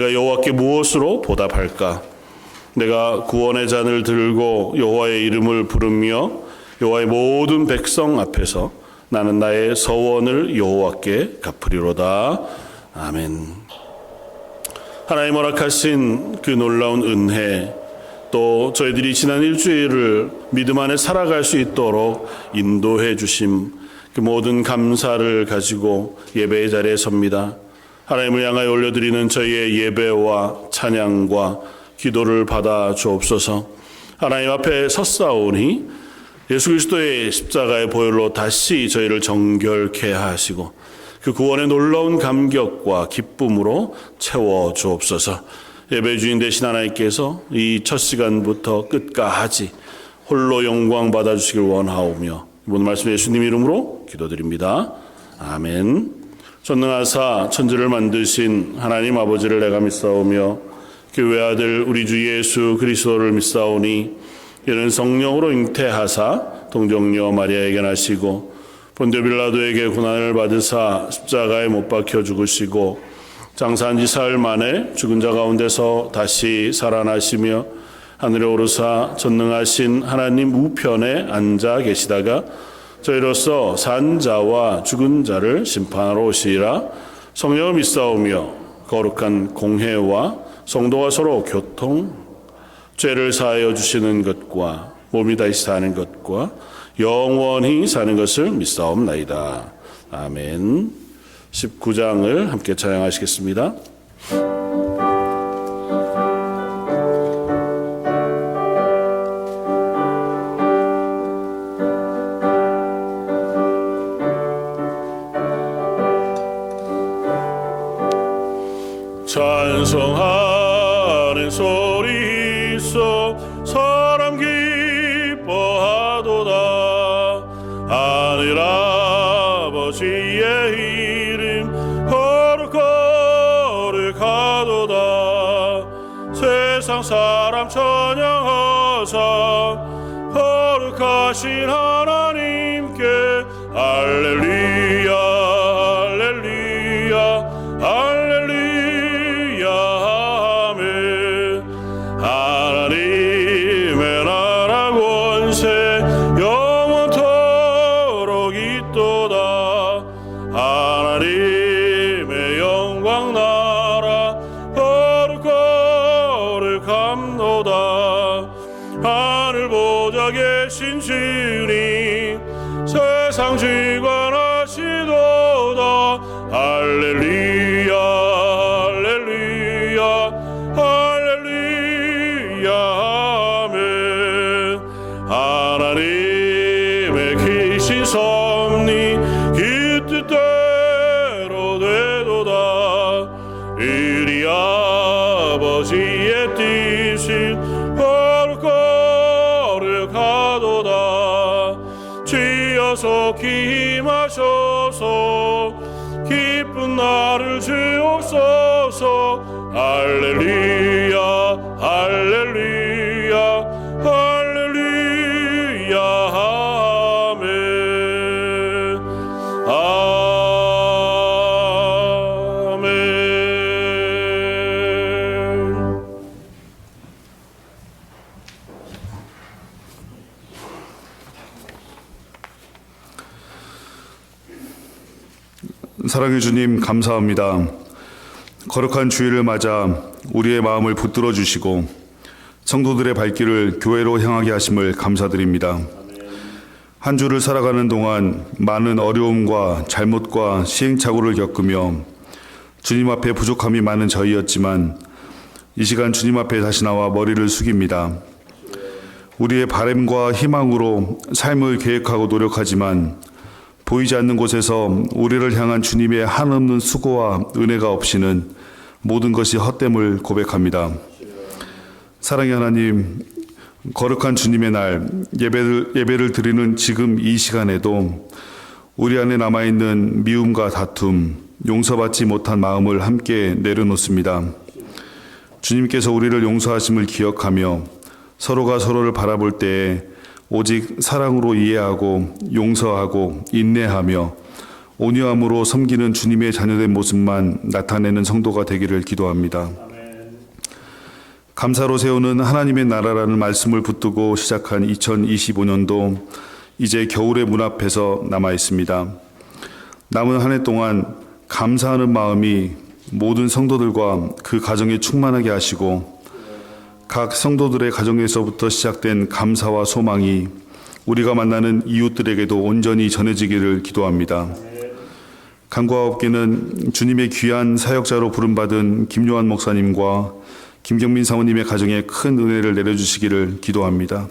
내가 여호와께 무엇으로 보답할까? 내가 구원의 잔을 들고 여호와의 이름을 부르며 여호와의 모든 백성 앞에서 나는 나의 서원을 여호와께 갚으리로다. 아멘. 하나님 허락하신 그 놀라운 은혜, 또 저희들이 지난 일주일을 믿음 안에 살아갈 수 있도록 인도해 주심, 그 모든 감사를 가지고 예배의 자리에 섭니다. 하나님을 향하여 올려드리는 저희의 예배와 찬양과 기도를 받아 주옵소서. 하나님 앞에 섰사오니 예수 그리스도의 십자가의 보혈로 다시 저희를 정결케 하시고 그 구원의 놀라운 감격과 기쁨으로 채워 주옵소서. 예배 주인 되신 하나님께서 이 첫 시간부터 끝까지 홀로 영광 받아주시길 원하오며 이번 말씀 예수님 이름으로 기도드립니다. 아멘. 전능하사 천지를 만드신 하나님 아버지를 내가 믿사오며 그 외아들 우리 주 예수 그리스도를 믿사오니 이는 성령으로 잉태하사 동정녀 마리아에게 나시고 본디오 빌라도에게 고난을 받으사 십자가에 못 박혀 죽으시고 장사한 지 사흘 만에 죽은 자 가운데서 다시 살아나시며 하늘에 오르사 전능하신 하나님 우편에 앉아 계시다가 저희로서 산 자와 죽은 자를 심판하러 오시리라. 성령을 믿사오며 거룩한 공회와 성도가 서로 교통, 죄를 사하여 주시는 것과 몸이 다시 사는 것과 영원히 사는 것을 믿사옵나이다. 아멘. 19장을 함께 찬양하시겠습니다. 찬송하는 소리 있어 사람 기뻐하도다. 하늘 아버지의 이름 거룩거룩하도다. 세상 사람 찬양하사 거룩하신 하나님께 할렐루야 할렐루야 할렐루야 아멘. 하나님의 나라 권세 영원토록 있도다. 하나님의 영광 나라 거룩거룩함도다. 하늘 보좌 계신 주님 세상 주관하시도다. 할렐루야 할렐루야 할렐루야 아멘. 하나님의 크신 섭리 그 뜻대로 되도다. 우리 아버지의 뜻은 거룩거룩하도다. 주여 속히 임하셔서 기쁜 나를 주옵소서. 할렐루야 할렐루야 할렐루야 아멘. 아멘. 사랑해 주님 감사합니다. 거룩한 주일을 맞아 우리의 마음을 붙들어 주시고 성도들의 발길을 교회로 향하게 하심을 감사드립니다. 한 주를 살아가는 동안 많은 어려움과 잘못과 시행착오를 겪으며 주님 앞에 부족함이 많은 저희였지만 이 시간 주님 앞에 다시 나와 머리를 숙입니다. 우리의 바람과 희망으로 삶을 계획하고 노력하지만 보이지 않는 곳에서 우리를 향한 주님의 한없는 수고와 은혜가 없이는 모든 것이 헛됨을 고백합니다. 사랑의 하나님, 거룩한 주님의 날 예배를 드리는 지금 이 시간에도 우리 안에 남아있는 미움과 다툼, 용서받지 못한 마음을 함께 내려놓습니다. 주님께서 우리를 용서하심을 기억하며 서로가 서로를 바라볼 때에 오직 사랑으로 이해하고 용서하고 인내하며 온유함으로 섬기는 주님의 자녀된 모습만 나타내는 성도가 되기를 기도합니다. 감사로 세우는 하나님의 나라라는 말씀을 붙들고 시작한 2025년도 이제 겨울의 문 앞에서 남아 있습니다. 남은 한 해 동안 감사하는 마음이 모든 성도들과 그 가정에 충만하게 하시고 각 성도들의 가정에서부터 시작된 감사와 소망이 우리가 만나는 이웃들에게도 온전히 전해지기를 기도합니다. 간구하옵기는 주님의 귀한 사역자로 부름받은 김요한 목사님과 김경민 사모님의 가정에 큰 은혜를 내려주시기를 기도합니다.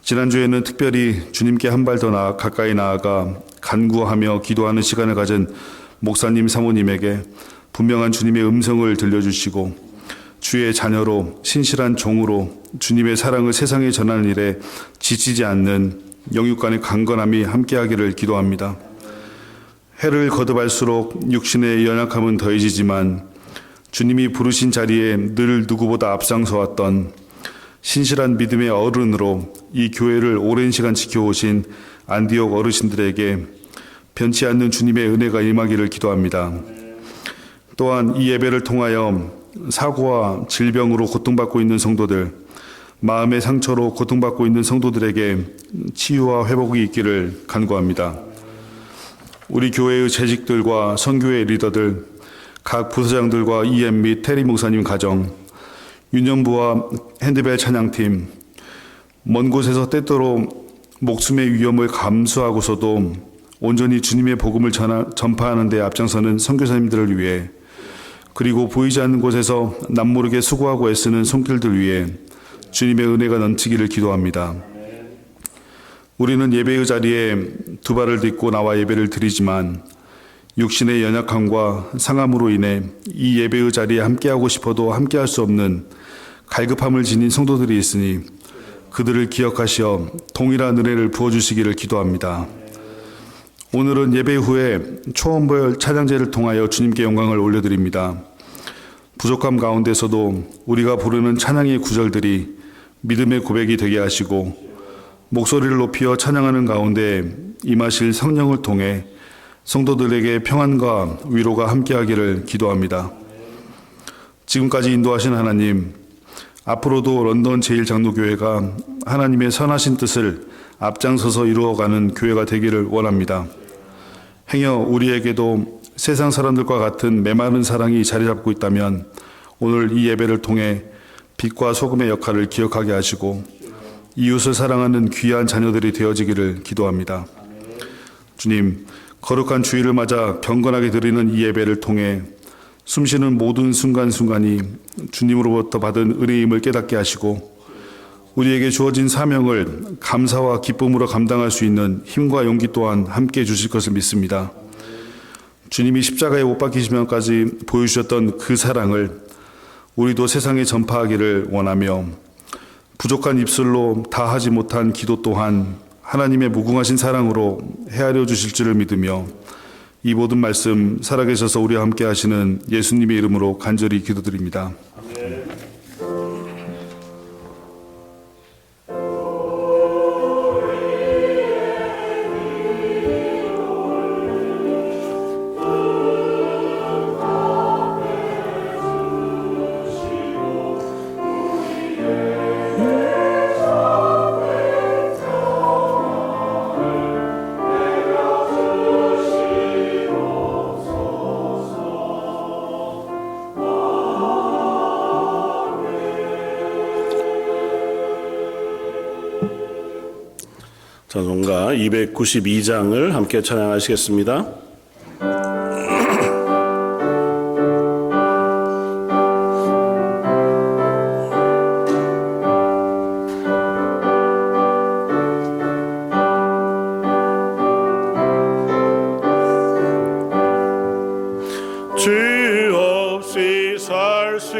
지난주에는 특별히 주님께 한 발 더 가까이 나아가 간구하며 기도하는 시간을 가진 목사님 사모님에게 분명한 주님의 음성을 들려주시고 주의 자녀로 신실한 종으로 주님의 사랑을 세상에 전하는 일에 지치지 않는 영육간의 강건함이 함께하기를 기도합니다. 해를 거듭할수록 육신의 연약함은 더해지지만 주님이 부르신 자리에 늘 누구보다 앞장서 왔던 신실한 믿음의 어른으로 이 교회를 오랜 시간 지켜오신 안디옥 어르신들에게 변치 않는 주님의 은혜가 임하기를 기도합니다. 또한 이 예배를 통하여 사고와 질병으로 고통받고 있는 성도들, 마음의 상처로 고통받고 있는 성도들에게 치유와 회복이 있기를 간구합니다. 우리 교회의 재직들과 선교회 리더들, 각 부서장들과 EM 및 테리 목사님 가정, 유년부와 핸드벨 찬양팀, 먼 곳에서 때때로 목숨의 위험을 감수하고서도 온전히 주님의 복음을 전파하는 데 앞장서는 선교사님들을 위해, 그리고 보이지 않는 곳에서 남모르게 수고하고 애쓰는 손길들 위해 주님의 은혜가 넘치기를 기도합니다. 우리는 예배의 자리에 두 발을 딛고 나와 예배를 드리지만 육신의 연약함과 상함으로 인해 이 예배의 자리에 함께하고 싶어도 함께할 수 없는 갈급함을 지닌 성도들이 있으니 그들을 기억하시어 동일한 은혜를 부어주시기를 기도합니다. 오늘은 예배 후에 초원별 찬양제를 통하여 주님께 영광을 올려드립니다. 부족함 가운데서도 우리가 부르는 찬양의 구절들이 믿음의 고백이 되게 하시고 목소리를 높여 찬양하는 가운데 임하실 성령을 통해 성도들에게 평안과 위로가 함께하기를 기도합니다. 지금까지 인도하신 하나님, 앞으로도 런던 제1장로교회가 하나님의 선하신 뜻을 앞장서서 이루어가는 교회가 되기를 원합니다. 행여 우리에게도 세상 사람들과 같은 메마른 사랑이 자리 잡고 있다면 오늘 이 예배를 통해 빛과 소금의 역할을 기억하게 하시고 이웃을 사랑하는 귀한 자녀들이 되어지기를 기도합니다. 주님, 거룩한 주일을 맞아 경건하게 드리는 이 예배를 통해 숨쉬는 모든 순간순간이 주님으로부터 받은 은혜임을 깨닫게 하시고 우리에게 주어진 사명을 감사와 기쁨으로 감당할 수 있는 힘과 용기 또한 함께 주실 것을 믿습니다. 주님이 십자가에 못 박히시면까지 보여주셨던 그 사랑을 우리도 세상에 전파하기를 원하며 부족한 입술로 다 하지 못한 기도 또한 하나님의 무궁하신 사랑으로 헤아려 주실 줄을 믿으며 이 모든 말씀 살아계셔서 우리와 함께 하시는 예수님의 이름으로 간절히 기도드립니다. 찬송가 292장을 함께 찬양하시겠습니다. 주 없이 살 수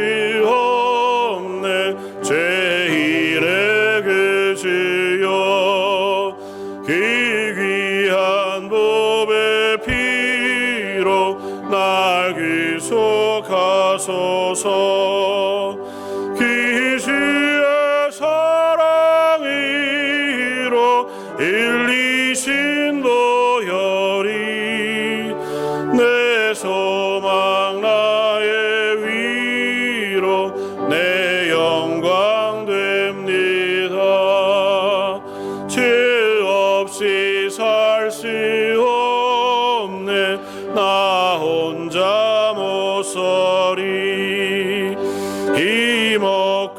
없네 제1의 그 주여 그 귀한 법의 피로 날 구속하소서 그 주의 사랑이로 일리신 도열이 내 소망 나의 위로 내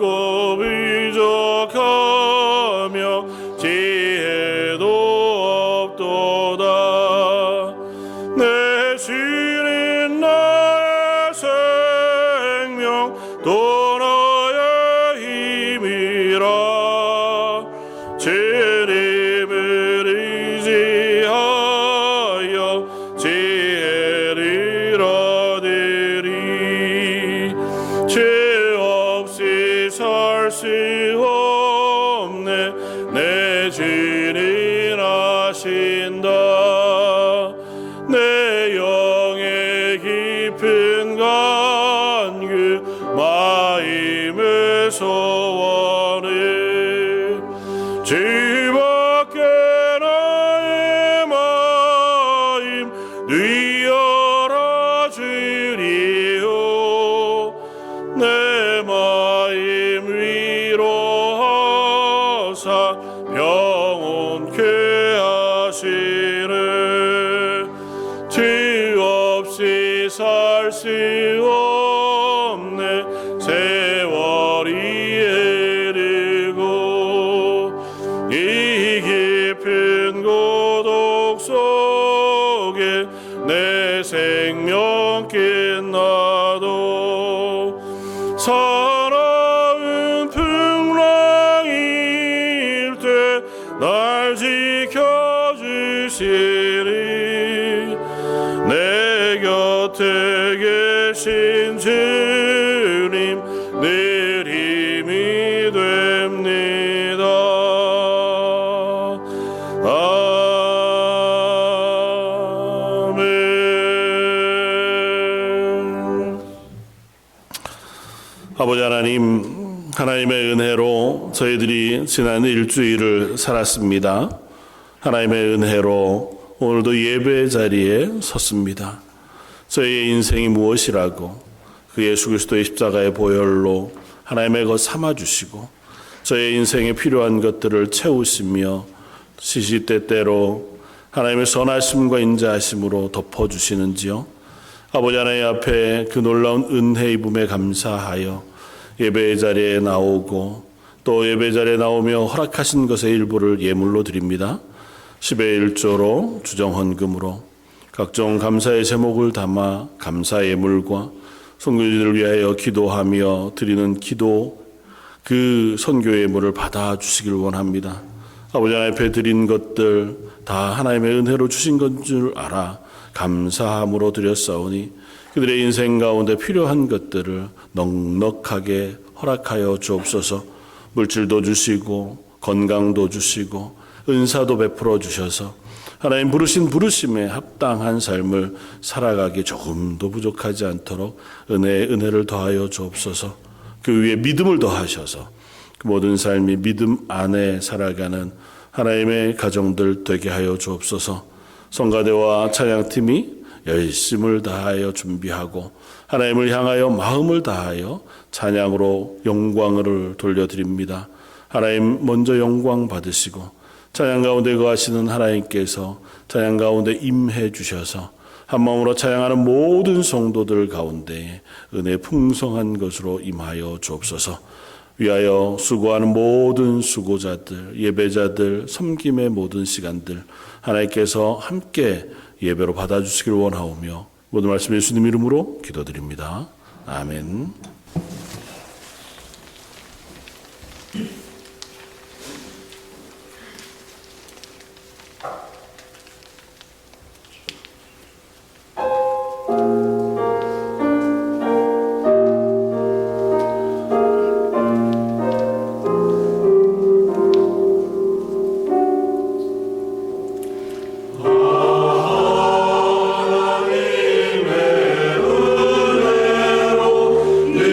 없고 부족하며 지혜도 없도다. 내 주는 나의 생명 또 나의 힘이라. 주님을 의지하여 지혜를 얻으리. 죄 없이 살 수 없네 내 주는 아신다. 내 영의 깊은 간구 마음의 소원을 주밖에 나의 마음 누이어라 주리요. 내 마음 위로하사 평온케 하시네. 주 없이 살 수 없네 세월이 흐르고 이 깊은 고독 속에 내 생명 끝나도 사나운 풍랑일 때 날 지켜주시리. 내 곁에 계신 주님 늘 힘이 됩니다. 아멘. 아버지 하나님, 하나님의 은혜로 저희들이 지난 일주일을 살았습니다. 하나님의 은혜로 오늘도 예배 자리에 섰습니다. 저희의 인생이 무엇이라고 그 예수 그리스도의 십자가의 보혈로 하나님의 것 삼아주시고 저의 인생에 필요한 것들을 채우시며 시시때때로 하나님의 선하심과 인자하심으로 덮어주시는지요. 아버지 하나님 앞에 그 놀라운 은혜 입음에 감사하여 예배 자리에 나오고 또 예배 자리에 나오며 허락하신 것의 일부를 예물로 드립니다. 10의 1조로 주정헌금으로 각종 감사의 제목을 담아 감사 예물과 선교지들을 위하여 기도하며 드리는 기도 그 선교 예물을 받아주시길 원합니다. 아버지 하나님 앞에 드린 것들 다 하나님의 은혜로 주신 것 줄 알아 감사함으로 드렸사오니 그들의 인생 가운데 필요한 것들을 넉넉하게 허락하여 주옵소서. 물질도 주시고 건강도 주시고 은사도 베풀어 주셔서 하나님 부르신 부르심에 합당한 삶을 살아가기 조금도 부족하지 않도록 은혜를 더하여 주옵소서. 그 위에 믿음을 더하셔서 그 모든 삶이 믿음 안에 살아가는 하나님의 가정들 되게 하여 주옵소서. 성가대와 찬양팀이 열심을 다하여 준비하고 하나님을 향하여 마음을 다하여 찬양으로 영광을 돌려드립니다. 하나님 먼저 영광 받으시고 찬양 가운데 거하시는 하나님께서 찬양 가운데 임해 주셔서 한 마음으로 찬양하는 모든 성도들 가운데 은혜 풍성한 것으로 임하여 주옵소서. 위하여 수고하는 모든 수고자들, 예배자들, 섬김의 모든 시간들 하나님께서 함께 예배로 받아주시길 원하오며 모든 말씀 예수님 이름으로 기도드립니다. 아멘. 늘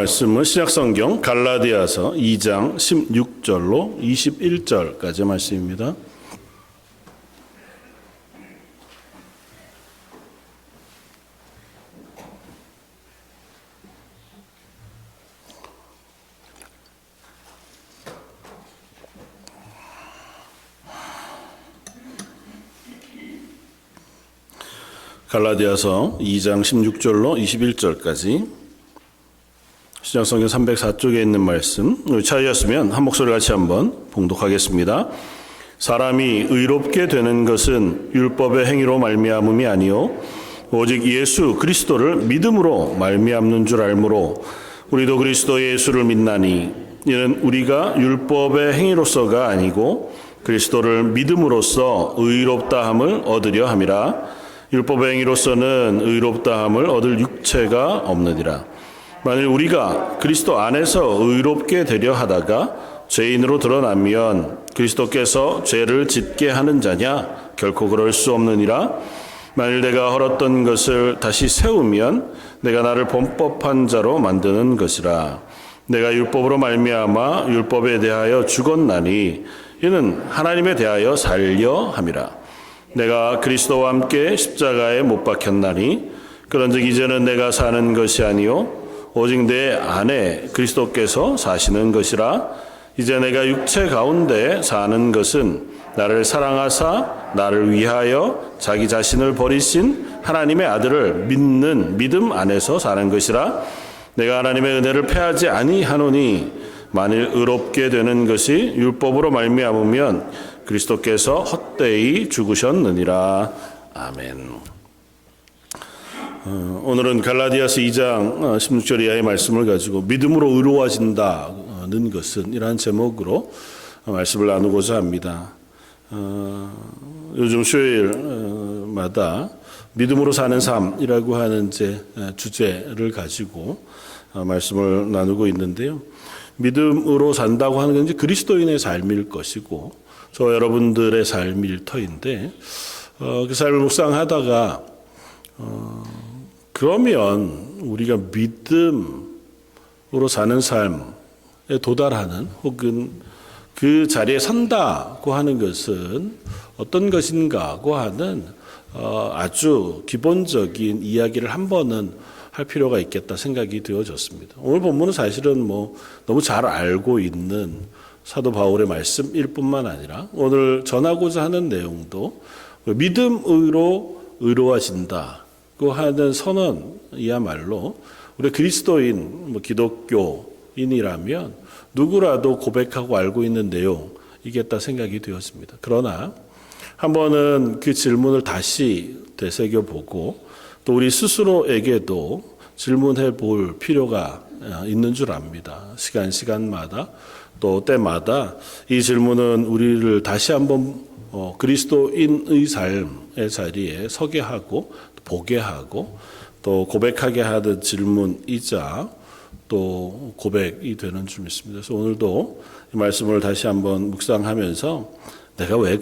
말씀은 신약성경 갈라디아서 2장 16절로 21절까지 말씀입니다. 갈라디아서 2장 16절로 21절까지 신약성경 304쪽에 있는 말씀 찾으셨으면 한 목소리 같이 한번 봉독하겠습니다. 사람이 의롭게 되는 것은 율법의 행위로 말미암음이 아니요 오직 예수 그리스도를 믿음으로 말미암는 줄 알므로 우리도 그리스도 예수를 믿나니 이는 우리가 율법의 행위로서가 아니고 그리스도를 믿음으로써 의롭다함을 얻으려 함이라. 율법의 행위로서는 의롭다함을 얻을 육체가 없느니라. 만일 우리가 그리스도 안에서 의롭게 되려 하다가 죄인으로 드러나면 그리스도께서 죄를 짓게 하는 자냐? 결코 그럴 수 없느니라. 만일 내가 헐었던 것을 다시 세우면 내가 나를 범법한 자로 만드는 것이라. 내가 율법으로 말미암아 율법에 대하여 죽었나니 이는 하나님에 대하여 살려 함이라. 내가 그리스도와 함께 십자가에 못 박혔나니 그런즉 이제는 내가 사는 것이 아니요 오직 내 안에 그리스도께서 사시는 것이라. 이제 내가 육체 가운데 사는 것은 나를 사랑하사 나를 위하여 자기 자신을 버리신 하나님의 아들을 믿는 믿음 안에서 사는 것이라. 내가 하나님의 은혜를 패하지 아니하노니 만일 의롭게 되는 것이 율법으로 말미암으면 그리스도께서 헛되이 죽으셨느니라. 아멘. 오늘은 갈라디아서 2장 16절 이하의 말씀을 가지고 믿음으로 의로워진다는 것은 이라는 제목으로 말씀을 나누고자 합니다. 요즘 수요일마다 믿음으로 사는 삶이라고 하는 주제를 가지고 말씀을 나누고 있는데요. 믿음으로 산다고 하는 건 이제 그리스도인의 삶일 것이고 저 여러분들의 삶일 터인데 그 삶을 묵상하다가 그러면 우리가 믿음으로 사는 삶에 도달하는 혹은 그 자리에 선다고 하는 것은 어떤 것인가고 하는 아주 기본적인 이야기를 한 번은 할 필요가 있겠다 생각이 되어졌습니다. 오늘 본문은 사실은 너무 잘 알고 있는 사도 바울의 말씀일 뿐만 아니라 오늘 전하고자 하는 내용도 믿음으로 의로워진다고 하는 선언이야말로 우리 그리스도인 기독교인이라면 누구라도 고백하고 알고 있는 내용이겠다 생각이 되었습니다. 그러나 한 번은 그 질문을 다시 되새겨보고 또 우리 스스로에게도 질문해 볼 필요가 있는 줄 압니다. 시간마다 또 때마다 이 질문은 우리를 다시 한번 그리스도인의 삶의 자리에 서게 하고 보게 하고 또 고백하게 하는 질문이자 또 고백이 되는 줄 믿습니다. 그래서 오늘도 이 말씀을 다시 한번 묵상하면서 내가 왜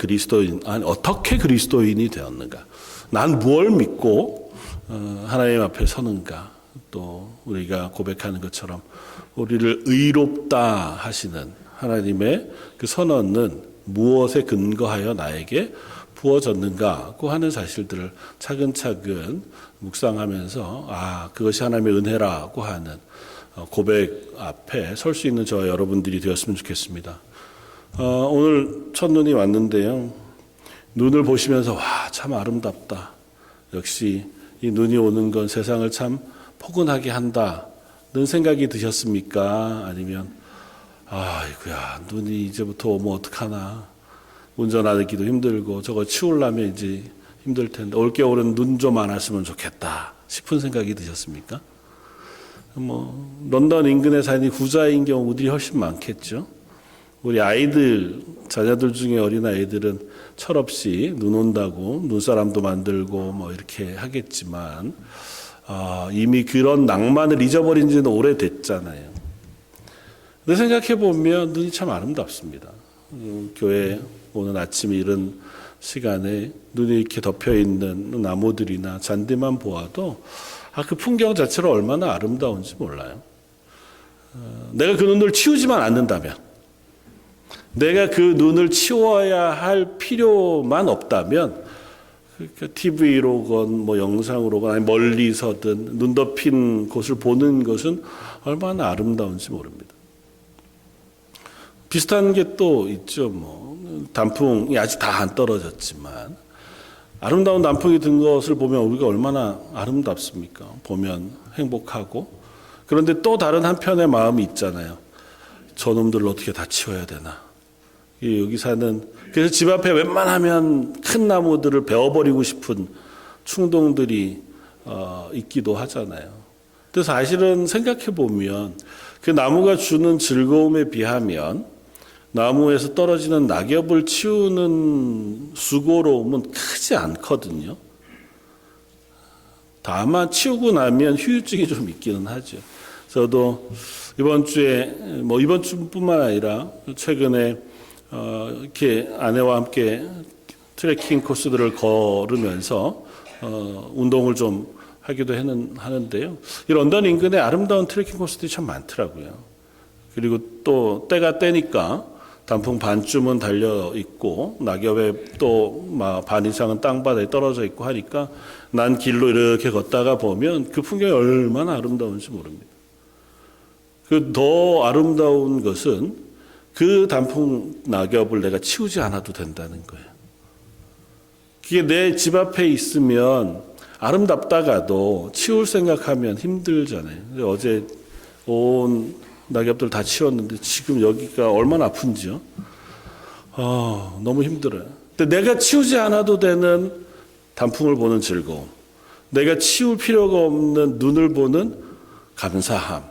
어떻게 그리스도인이 되었는가? 난 무엇을 믿고 하나님 앞에 서는가? 또 우리가 고백하는 것처럼 우리를 의롭다 하시는 하나님의 그 선언은 무엇에 근거하여 나에게 부어졌는가고 하는 사실들을 차근차근 묵상하면서 그것이 하나님의 은혜라고 하는 고백 앞에 설 수 있는 저와 여러분들이 되었으면 좋겠습니다. 오늘 첫눈이 왔는데요. 눈을 보시면서 참 아름답다. 역시 이 눈이 오는 건 세상을 참 포근하게 한다는 생각이 드셨습니까? 아니면 아이고야 눈이 이제부터 오면 어떡하나. 운전하기도 힘들고 저거 치우려면 이제 힘들 텐데 올겨울은 눈 좀 안 왔으면 좋겠다 싶은 생각이 드셨습니까? 런던 인근에 사는 부자인 경우들이 훨씬 많겠죠. 우리 아이들, 자녀들 중에 어린 아이들은 철없이 눈 온다고 눈사람도 만들고 이렇게 하겠지만 이미 그런 낭만을 잊어버린 지는 오래됐잖아요. 근데 생각해 보면 눈이 참 아름답습니다. 교회 오는 아침 이른 시간에 눈이 이렇게 덮여 있는 나무들이나 잔디만 보아도 그 풍경 자체가 얼마나 아름다운지 몰라요. 내가 그 눈을 치우지만 않는다면, 내가 그 눈을 치워야 할 필요만 없다면, 그러니까 TV로건 뭐 영상으로건 아니 멀리서든 눈 덮인 곳을 보는 것은 얼마나 아름다운지 모릅니다. 비슷한 게 또 있죠. 뭐 단풍이 아직 다 안 떨어졌지만 아름다운 단풍이 든 것을 보면 우리가 얼마나 아름답습니까? 보면 행복하고. 그런데 또 다른 한편의 마음이 있잖아요. 저놈들을 어떻게 다 치워야 되나. 여기 사는, 그래서 집 앞에 웬만하면 큰 나무들을 베어버리고 싶은 충동들이 있기도 하잖아요. 그래서 사실은 생각해 보면 그 나무가 주는 즐거움에 비하면 나무에서 떨어지는 낙엽을 치우는 수고로움은 크지 않거든요. 다만 치우고 나면 후유증이 좀 있기는 하죠. 저도 이번 주에, 뭐 이번 주뿐만 아니라 최근에 이렇게 아내와 함께 트레킹 코스들을 걸으면서 운동을 좀 하기도 하는데요. 이 런던 인근에 아름다운 트레킹 코스들이 참 많더라고요. 그리고 또 때가 때니까 단풍 반쯤은 달려 있고 낙엽에 또 반 이상은 땅바닥에 떨어져 있고 하니까 난 길로 이렇게 걷다가 보면 그 풍경이 얼마나 아름다운지 모릅니다. 그 더 아름다운 것은 그 단풍 낙엽을 내가 치우지 않아도 된다는 거예요. 그게 내 집 앞에 있으면 아름답다가도 치울 생각하면 힘들잖아요. 어제 온 낙엽들 다 치웠는데 지금 여기가 얼마나 아픈지요. 너무 힘들어요. 근데 내가 치우지 않아도 되는 단풍을 보는 즐거움, 내가 치울 필요가 없는 눈을 보는 감사함,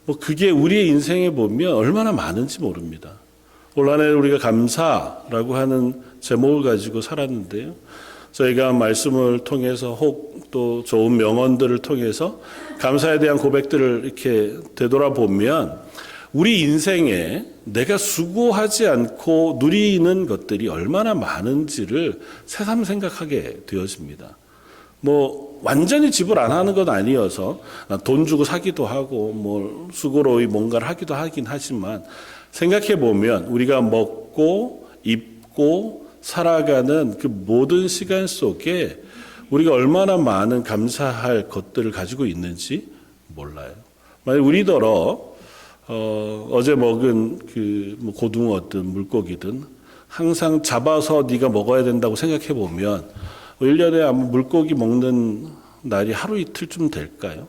뭐 그게 우리의 인생에 보면 얼마나 많은지 모릅니다. 올 한 해 우리가 감사라고 하는 제목을 가지고 살았는데요. 저희가 말씀을 통해서 혹 또 좋은 명언들을 통해서 감사에 대한 고백들을 이렇게 되돌아보면 우리 인생에 내가 수고하지 않고 누리는 것들이 얼마나 많은지를 새삼 생각하게 되어집니다. 뭐 완전히 지불 안 하는 건 아니어서 돈 주고 사기도 하고 뭐 수고로이 뭔가를 하기도 하긴 하지만 생각해 보면 우리가 먹고 입고 살아가는 그 모든 시간 속에 우리가 얼마나 많은 감사할 것들을 가지고 있는지 몰라요. 만약 우리더러 어제 먹은 뭐 고등어든 물고기든 항상 잡아서 네가 먹어야 된다고 생각해 보면 1년에 아마 물고기 먹는 날이 하루 이틀쯤 될까요?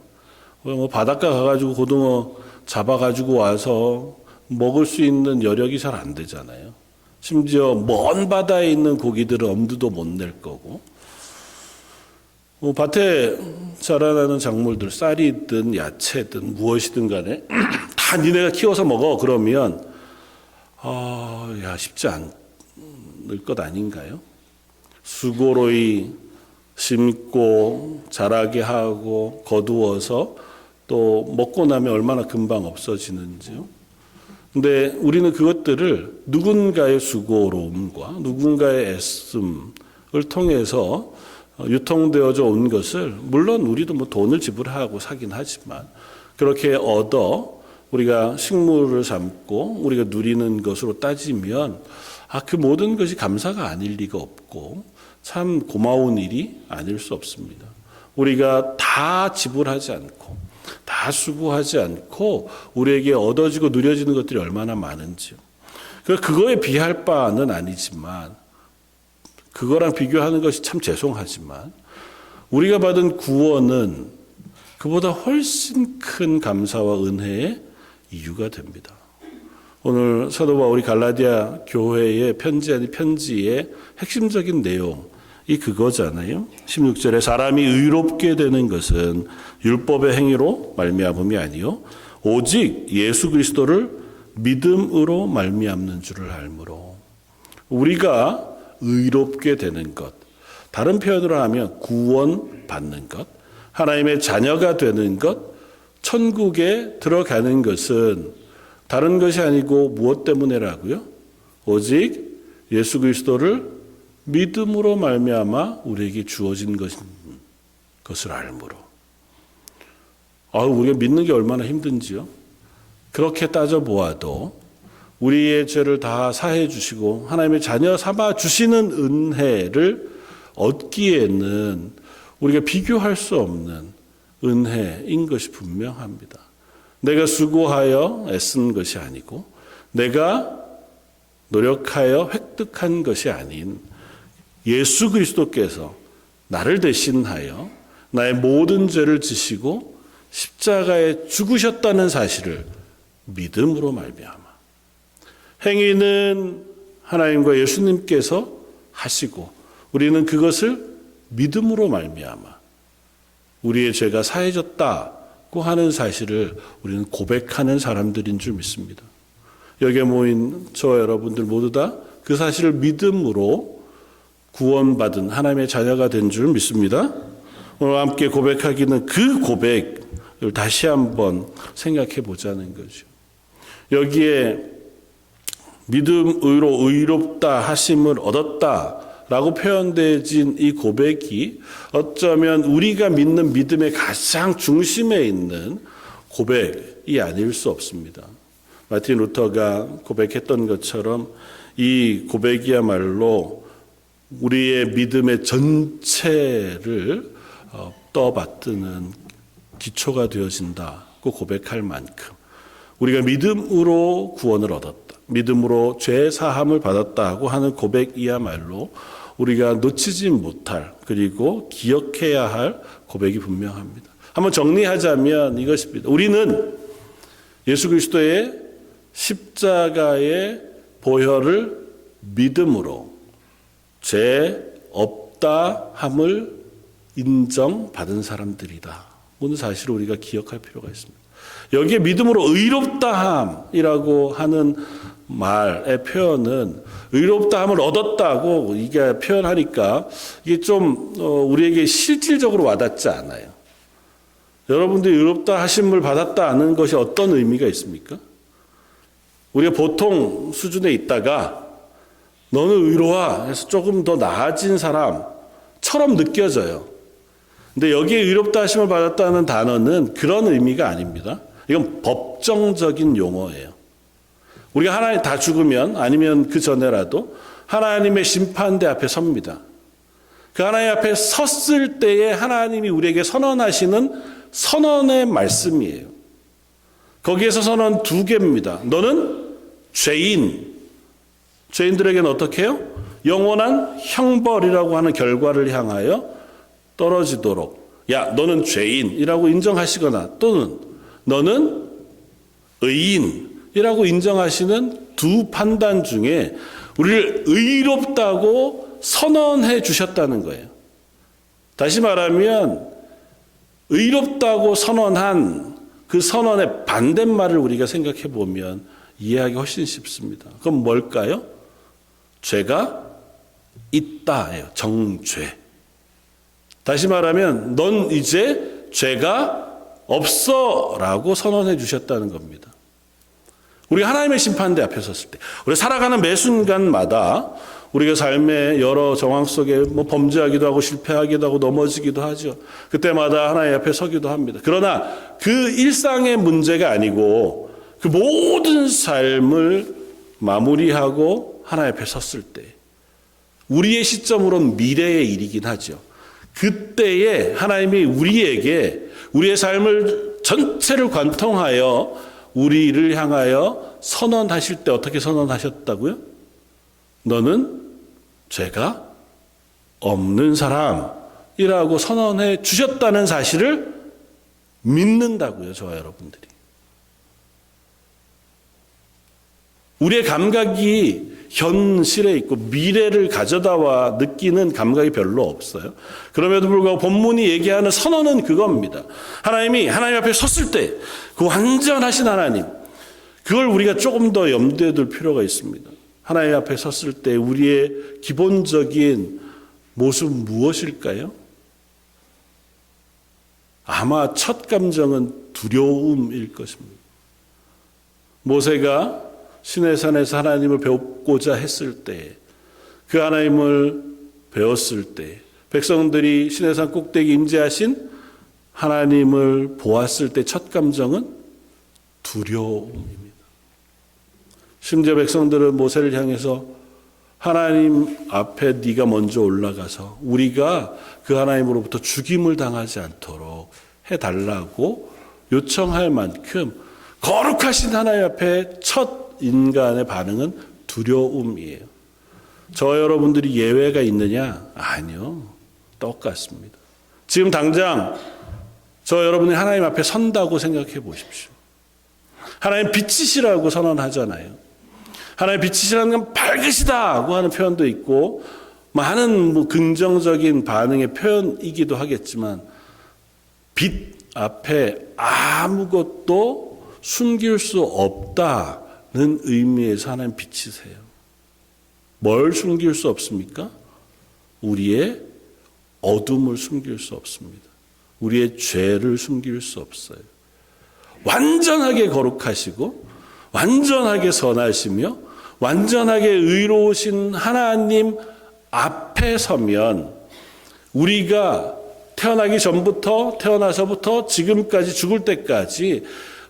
뭐 바닷가 가가지고 고등어 잡아가지고 와서 먹을 수 있는 여력이 잘 안 되잖아요. 심지어 먼 바다에 있는 고기들은 엄두도 못 낼 거고, 밭에 자라나는 작물들, 쌀이든 야채든 무엇이든 간에 다 니네가 키워서 먹어. 그러면 쉽지 않을 것 아닌가요? 수고로이 심고 자라게 하고 거두어서 또 먹고 나면 얼마나 금방 없어지는지요. 근데 우리는 그것들을 누군가의 수고로움과 누군가의 애씀을 통해서 유통되어져 온 것을, 물론 우리도 뭐 돈을 지불하고 사긴 하지만 그렇게 얻어 우리가 식물을 삶고 우리가 누리는 것으로 따지면 그 모든 것이 감사가 아닐 리가 없고 참 고마운 일이 아닐 수 없습니다. 우리가 다 지불하지 않고 다 수고하지 않고 우리에게 얻어지고 누려지는 것들이 얼마나 많은지요. 그거에 비할 바는 아니지만, 그거랑 비교하는 것이 참 죄송하지만 우리가 받은 구원은 그보다 훨씬 큰 감사와 은혜의 이유가 됩니다. 오늘 사도 바울이 갈라디아 교회의 편지한 편지의 핵심적인 내용이 그거잖아요. 16절에 사람이 의롭게 되는 것은 율법의 행위로 말미암음이 아니요 오직 예수 그리스도를 믿음으로 말미암는 줄을 알므로. 우리가 의롭게 되는 것, 다른 표현으로 하면 구원받는 것, 하나님의 자녀가 되는 것, 천국에 들어가는 것은 다른 것이 아니고 무엇 때문에라고요? 오직 예수 그리스도를 믿음으로 말미암아 우리에게 주어진 것을 알므로. 우리가 믿는 게 얼마나 힘든지요. 그렇게 따져보아도 우리의 죄를 다 사해 주시고 하나님의 자녀 삼아 주시는 은혜를 얻기에는 우리가 비교할 수 없는 은혜인 것이 분명합니다. 내가 수고하여 애쓴 것이 아니고 내가 노력하여 획득한 것이 아닌 예수 그리스도께서 나를 대신하여 나의 모든 죄를 지시고 십자가에 죽으셨다는 사실을 믿음으로 말미암아 행위는 하나님과 예수님께서 하시고 우리는 그것을 믿음으로 말미암아 우리의 죄가 사해졌다고 하는 사실을 우리는 고백하는 사람들인 줄 믿습니다. 여기에 모인 저와 여러분들 모두 다 그 사실을 믿음으로 구원받은 하나님의 자녀가 된 줄 믿습니다. 오늘 함께 고백하기는 그 고백을 다시 한번 생각해 보자는 거죠. 여기에 믿음으로 의롭다 하심을 얻었다라고 표현되어진 이 고백이 어쩌면 우리가 믿는 믿음의 가장 중심에 있는 고백이 아닐 수 없습니다. 마틴 루터가 고백했던 것처럼 이 고백이야말로 우리의 믿음의 전체를 떠받드는 기초가 되어진다고 고백할 만큼 우리가 믿음으로 구원을 얻었다, 믿음으로 죄 사함을 받았다고 하는 고백이야말로 우리가 놓치지 못할 그리고 기억해야 할 고백이 분명합니다. 한번 정리하자면 이것입니다. 우리는 예수 그리스도의 십자가의 보혈을 믿음으로 죄 없다 함을 인정받은 사람들이다. 오늘 사실을 우리가 기억할 필요가 있습니다. 여기에 믿음으로 의롭다함이라고 하는 말의 표현은 의롭다함을 얻었다고 이게 표현하니까 이게 좀 우리에게 실질적으로 와닿지 않아요. 여러분들이 의롭다 하심을 받았다는 것이 어떤 의미가 있습니까? 우리가 보통 수준에 있다가 너는 의로와 해서 조금 더 나아진 사람처럼 느껴져요. 근데 여기에 의롭다 하심을 받았다는 단어는 그런 의미가 아닙니다. 이건 법정적인 용어예요. 우리가 하나님 다 죽으면 아니면 그 전에라도 하나님의 심판대 앞에 섭니다. 그 하나님 앞에 섰을 때에 하나님이 우리에게 선언하시는 선언의 말씀이에요. 거기에서 선언 두 개입니다. 너는 죄인들에게는 어떻게 해요? 영원한 형벌이라고 하는 결과를 향하여 떨어지도록 야 너는 죄인이라고 인정하시거나 또는 너는 의인이라고 인정하시는 두 판단 중에 우리를 의롭다고 선언해 주셨다는 거예요. 다시 말하면 의롭다고 선언한 그 선언의 반대말을 우리가 생각해 보면 이해하기 훨씬 쉽습니다. 그럼 뭘까요? 죄가 있다예요. 정죄. 다시 말하면 넌 이제 죄가 없어라고 선언해 주셨다는 겁니다. 우리 하나님의 심판대 앞에 섰을 때 우리 살아가는 매 순간마다 우리가 삶의 여러 정황 속에 범죄하기도 하고 실패하기도 하고 넘어지기도 하죠. 그때마다 하나님 앞에 서기도 합니다. 그러나 그 일상의 문제가 아니고 그 모든 삶을 마무리하고 하나님 앞에 섰을 때 우리의 시점으로는 미래의 일이긴 하죠. 그때에 하나님이 우리에게 우리의 삶을 전체를 관통하여 우리를 향하여 선언하실 때 어떻게 선언하셨다고요? 너는 죄가 없는 사람이라고 선언해 주셨다는 사실을 믿는다고요, 저와 여러분들이. 우리의 감각이 현실에 있고 미래를 가져다와 느끼는 감각이 별로 없어요. 그럼에도 불구하고 본문이 얘기하는 선언은 그겁니다. 하나님이 하나님 앞에 섰을 때 그 완전하신 하나님, 그걸 우리가 조금 더 염두에 둘 필요가 있습니다. 하나님 앞에 섰을 때 우리의 기본적인 모습은 무엇일까요? 아마 첫 감정은 두려움일 것입니다. 모세가 시내산에서 하나님을 배우고자 했을 때, 그 하나님을 배웠을 때, 백성들이 시내산 꼭대기 임재하신 하나님을 보았을 때 첫 감정은 두려움입니다. 심지어 백성들은 모세를 향해서 하나님 앞에 네가 먼저 올라가서 우리가 그 하나님으로부터 죽임을 당하지 않도록 해달라고 요청할 만큼 거룩하신 하나님 앞에 첫 인간의 반응은 두려움이에요. 저 여러분들이 예외가 있느냐? 아니요. 똑같습니다. 지금 당장 저 여러분이 하나님 앞에 선다고 생각해 보십시오. 하나님 빛이시라고 선언하잖아요. 하나님 빛이시라는 건 밝으시다고 하는 표현도 있고 많은 긍정적인 반응의 표현이기도 하겠지만 빛 앞에 아무것도 숨길 수 없다는 의미에서 하나님 빛이세요. 뭘 숨길 수 없습니까? 우리의 어둠을 숨길 수 없습니다. 우리의 죄를 숨길 수 없어요. 완전하게 거룩하시고 완전하게 선하시며 완전하게 의로우신 하나님 앞에 서면 우리가 태어나기 전부터 태어나서부터 지금까지 죽을 때까지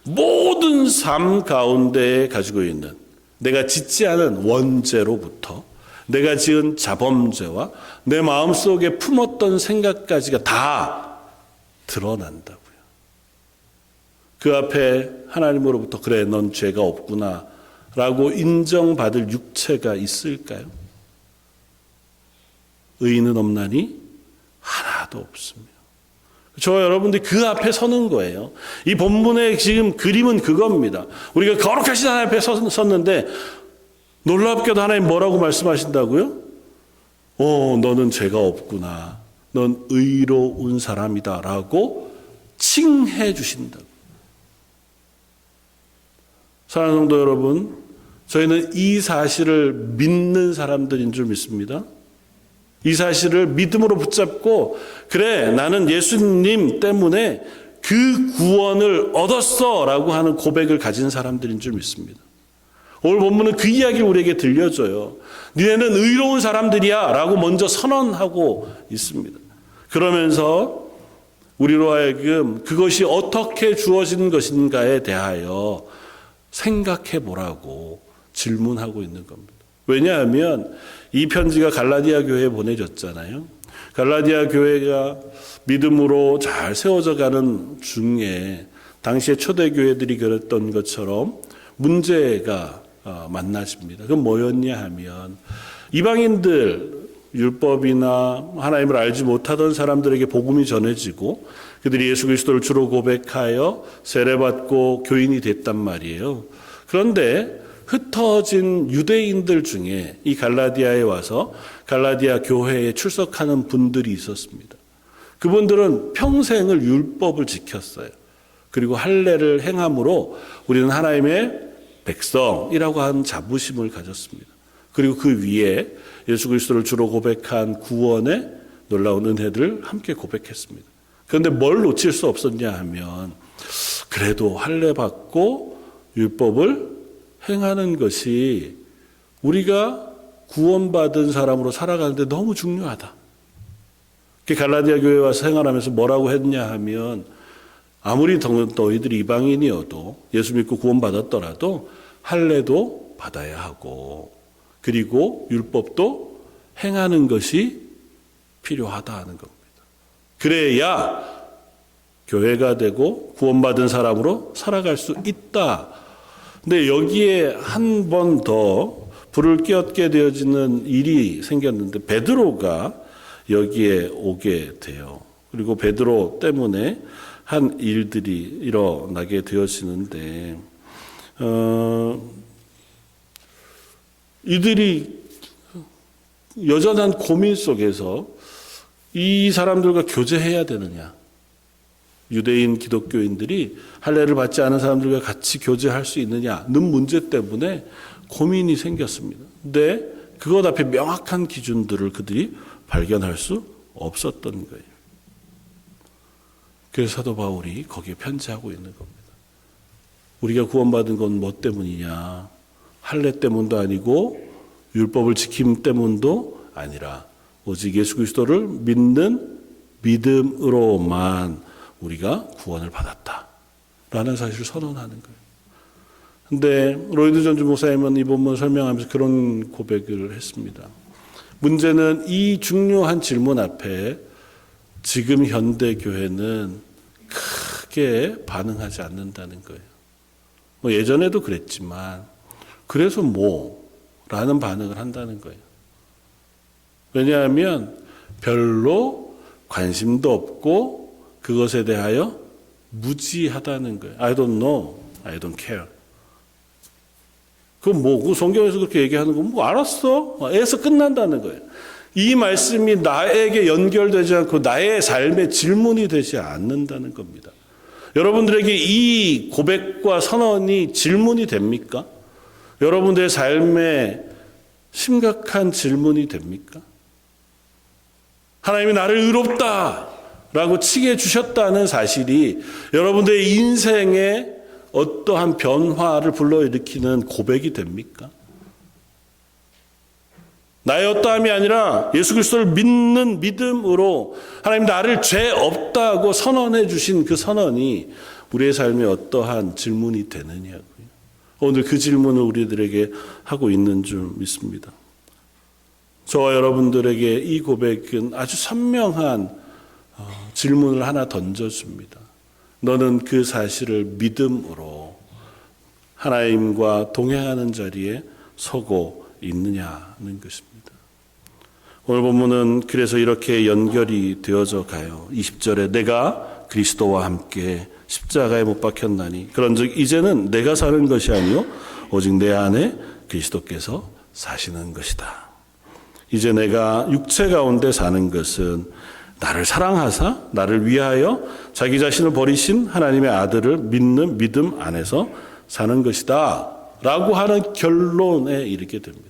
모든 삶 가운데 가지고 있는 내가 짓지 않은 원죄로부터 내가 지은 자범죄와 내 마음속에 품었던 생각까지가 다 드러난다고요. 그 앞에 하나님으로부터 그래 넌 죄가 없구나 라고 인정받을 육체가 있을까요? 의인은 없나니 하나도 없습니다. 저 여러분들이 그 앞에 서는 거예요. 이 본문의 지금 그림은 그겁니다. 우리가 거룩하신 하나님 앞에 섰는데 놀랍게도 하나님 뭐라고 말씀하신다고요? 너는 죄가 없구나. 넌 의로운 사람이다 라고 칭해 주신다고. 사랑하는 성도 여러분, 저희는 이 사실을 믿는 사람들인 줄 믿습니다. 이 사실을 믿음으로 붙잡고 그래 나는 예수님 때문에 그 구원을 얻었어 라고 하는 고백을 가진 사람들인 줄 믿습니다. 오늘 본문은 그 이야기를 우리에게 들려줘요. 니네는 의로운 사람들이야 라고 먼저 선언하고 있습니다. 그러면서 우리로 하여금 그것이 어떻게 주어진 것인가에 대하여 생각해 보라고 질문하고 있는 겁니다. 왜냐하면 이 편지가 갈라디아 교회에 보내졌잖아요. 갈라디아 교회가 믿음으로 잘 세워져 가는 중에 당시에 초대교회들이 그랬던 것처럼 문제가 만나십니다. 그건 뭐였냐 하면 이방인들 율법이나 하나님을 알지 못하던 사람들에게 복음이 전해지고 그들이 예수 그리스도를 주로 고백하여 세례받고 교인이 됐단 말이에요. 그런데 흩어진 유대인들 중에 이 갈라디아에 와서 갈라디아 교회에 출석하는 분들이 있었습니다. 그분들은 평생을 율법을 지켰어요. 그리고 할례를 행함으로 우리는 하나님의 백성이라고 하는 자부심을 가졌습니다. 그리고 그 위에 예수 그리스도를 주로 고백한 구원의 놀라운 은혜들을 함께 고백했습니다. 그런데 뭘 놓칠 수 없었냐 하면 그래도 할례 받고 율법을 행하는 것이 우리가 구원받은 사람으로 살아가는데 너무 중요하다. 갈라디아 교회에 와서 생활하면서 뭐라고 했냐 하면 아무리 너희들이 이방인이어도 예수 믿고 구원받았더라도 할례도 받아야 하고 그리고 율법도 행하는 것이 필요하다는 겁니다. 그래야 교회가 되고 구원받은 사람으로 살아갈 수 있다. 근데 여기에 한 번 더 불을 뀌었게 되어지는 일이 생겼는데 베드로가 여기에 오게 돼요. 그리고 베드로 때문에 한 일들이 일어나게 되어지는데 이들이 여전한 고민 속에서 이 사람들과 교제해야 되느냐. 유대인 기독교인들이 할례를 받지 않은 사람들과 같이 교제할 수 있느냐는 문제 때문에 고민이 생겼습니다. 근데 그것 앞에 명확한 기준들을 그들이 발견할 수 없었던 거예요. 그래서 사도 바울이 거기에 편지하고 있는 겁니다. 우리가 구원받은 건 뭐 때문이냐? 할례 때문도 아니고 율법을 지킴 때문도 아니라 오직 예수 그리스도를 믿는 믿음으로만 우리가 구원을 받았다라는 사실을 선언하는 거예요. 근데 로이드 존즈 목사님은 이 본문 설명하면서 그런 고백을 했습니다. 문제는 이 중요한 질문 앞에 지금 현대 교회는 크게 반응하지 않는다는 거예요. 뭐 예전에도 그랬지만 그래서 라는 반응을 한다는 거예요. 왜냐하면 별로 관심도 없고 그것에 대하여 무지하다는 거예요. I don't know, I don't care. 그건 뭐고 성경에서 그렇게 얘기하는 건 뭐 알았어? 에서 끝난다는 거예요. 이 말씀이 나에게 연결되지 않고 나의 삶의 질문이 되지 않는다는 겁니다. 여러분들에게 이 고백과 선언이 질문이 됩니까? 여러분들의 삶에 심각한 질문이 됩니까? 하나님이 나를 의롭다라고 칭해 주셨다는 사실이 여러분들의 인생에 어떠한 변화를 불러일으키는 고백이 됩니까? 나의 어떠함이 아니라 예수 그리스도를 믿는 믿음으로 하나님 나를 죄 없다고 선언해 주신 그 선언이 우리의 삶에 어떠한 질문이 되느냐고요. 오늘 그 질문을 우리들에게 하고 있는 줄 믿습니다. 저와 여러분들에게 이 고백은 아주 선명한 질문을 하나 던져줍니다. 너는 그 사실을 믿음으로 하나님과 동행하는 자리에 서고 있느냐는 것입니다. 오늘 본문은 그래서 이렇게 연결이 되어져 가요. 20절에 내가 그리스도와 함께 십자가에 못 박혔나니 그런즉 이제는 내가 사는 것이 아니요 오직 내 안에 그리스도께서 사시는 것이다. 이제 내가 육체 가운데 사는 것은 나를 사랑하사 나를 위하여 자기 자신을 버리신 하나님의 아들을 믿는 믿음 안에서 사는 것이다 라고 하는 결론에 이르게 됩니다.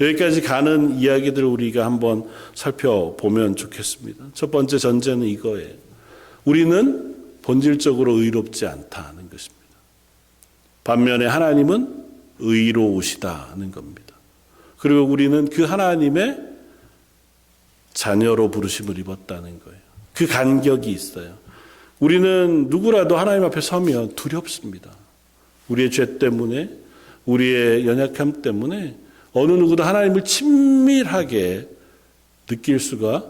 여기까지 가는 이야기들을 우리가 한번 살펴보면 좋겠습니다. 첫 번째 전제는 이거예요. 우리는 본질적으로 의롭지 않다는 것입니다. 반면에 하나님은 의로우시다는 겁니다. 그리고 우리는 그 하나님의 자녀로 부르심을 입었다는 거예요. 그 간격이 있어요. 우리는 누구라도 하나님 앞에 서면 두렵습니다. 우리의 죄 때문에, 우리의 연약함 때문에 어느 누구도 하나님을 친밀하게 느낄 수가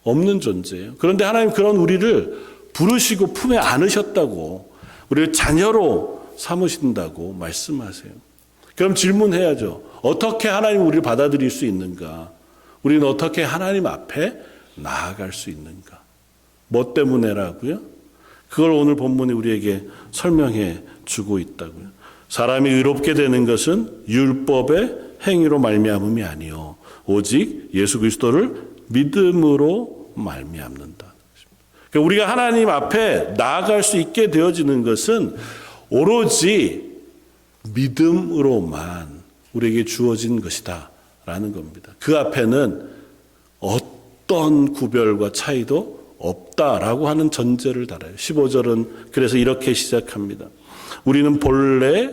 없는 존재예요. 그런데 하나님 그런 우리를 부르시고 품에 안으셨다고, 우리를 자녀로 삼으신다고 말씀하세요. 그럼 질문해야죠. 어떻게 하나님 우리를 받아들일 수 있는가? 우리는 어떻게 하나님 앞에 나아갈 수 있는가? 뭐 때문에라고요? 그걸 오늘 본문이 우리에게 설명해 주고 있다고요. 사람이 의롭게 되는 것은 율법의 행위로 말미암음이 아니요 오직 예수 그리스도를 믿음으로 말미암는다. 그러니까 우리가 하나님 앞에 나아갈 수 있게 되어지는 것은 오로지 믿음으로만 우리에게 주어진 것이다 라는 겁니다. 그 앞에는 어떤 구별과 차이도 없다라고 하는 전제를 달아요. 15절은 그래서 이렇게 시작합니다. 우리는 본래